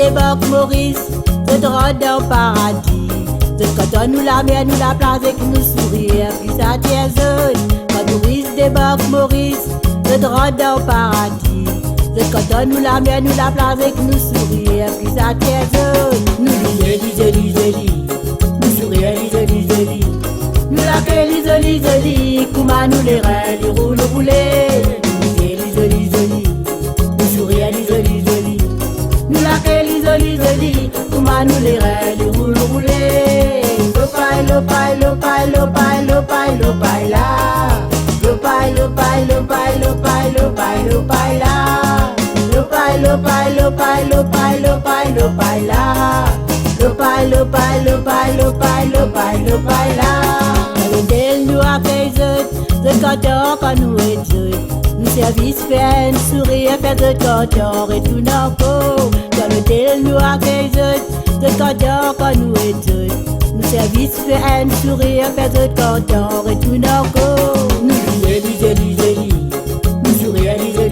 débarque Maurice, de droite dans le paradis. De quand on nous la mer, nous la place et que nous sourire, puis ça tient zone. Quand Maurice débarque Maurice, de droite dans le paradis. De quand on nous la mer, nous la place et que nous sourire, puis ça tient zone. Nous lisez, nous sourire, lisez. Nous la que lisez, comment nous les reins, les rouler. Lisez, nous sourire, lisez. Nous la que lisez, comment nous les reins, les rouler. Lopaille la. Lopaille la. Lopaille la. Dans le del nous accueille de cantor quand nous étions. Nous service fait un sourire, fait de cantor et tout n'encore. Dans le del nous accueille de cantor quand nous étions. Nous service fait un sourire, fait de cantor et tout n'encore. Nous lisez, nous sourire, lisez.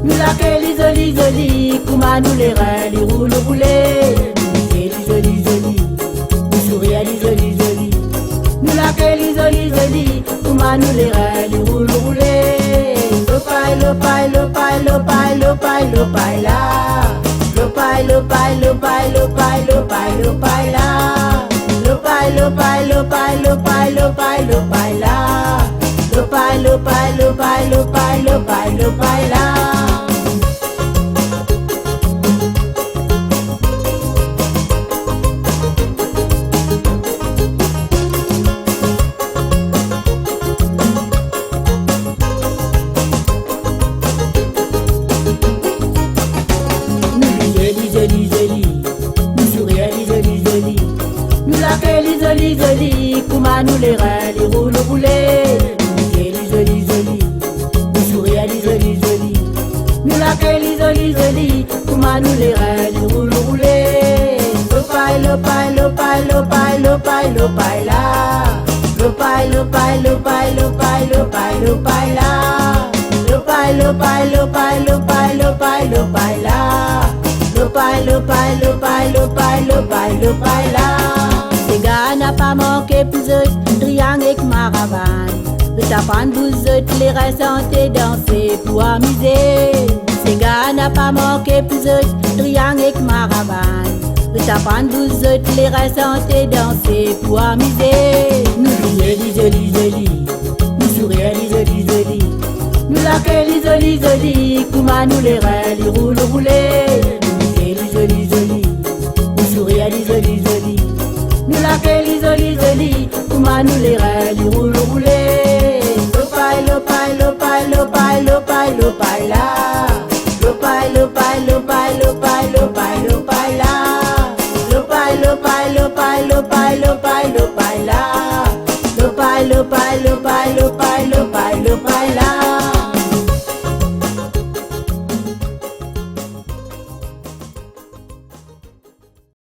Nous la que lisez, comment nous les reins, les rouler. Lisez, nous sourire, lisez. Nous la que lisez, comment nous les reins, les rouler. Lopaille la. Lopaille la. Lopaille la. Nous la que lisez, comment nous les reins, les rouler. Lisez, nous sourire, lisez. Nous la que lisez, comment nous les reins, les rouler. Lopaille la. Lopaille la. Les gars n'a pas manqué plus de triangle et caravane. Le tapant vous les ressentés danser pour amuser. Les gars n'a pas manqué plus de triangle et caravane. Le tapant vous les ressentés danser pour amuser. Nous lisez, nous sourire, lisez. Nous la que lisez, comment nous les reins, les rouler. Lisez, nous sourire, lisez. Nous la que lisez, comment nous les reins, les rouler. Lopaille la. Lopaille la. Lopaille la.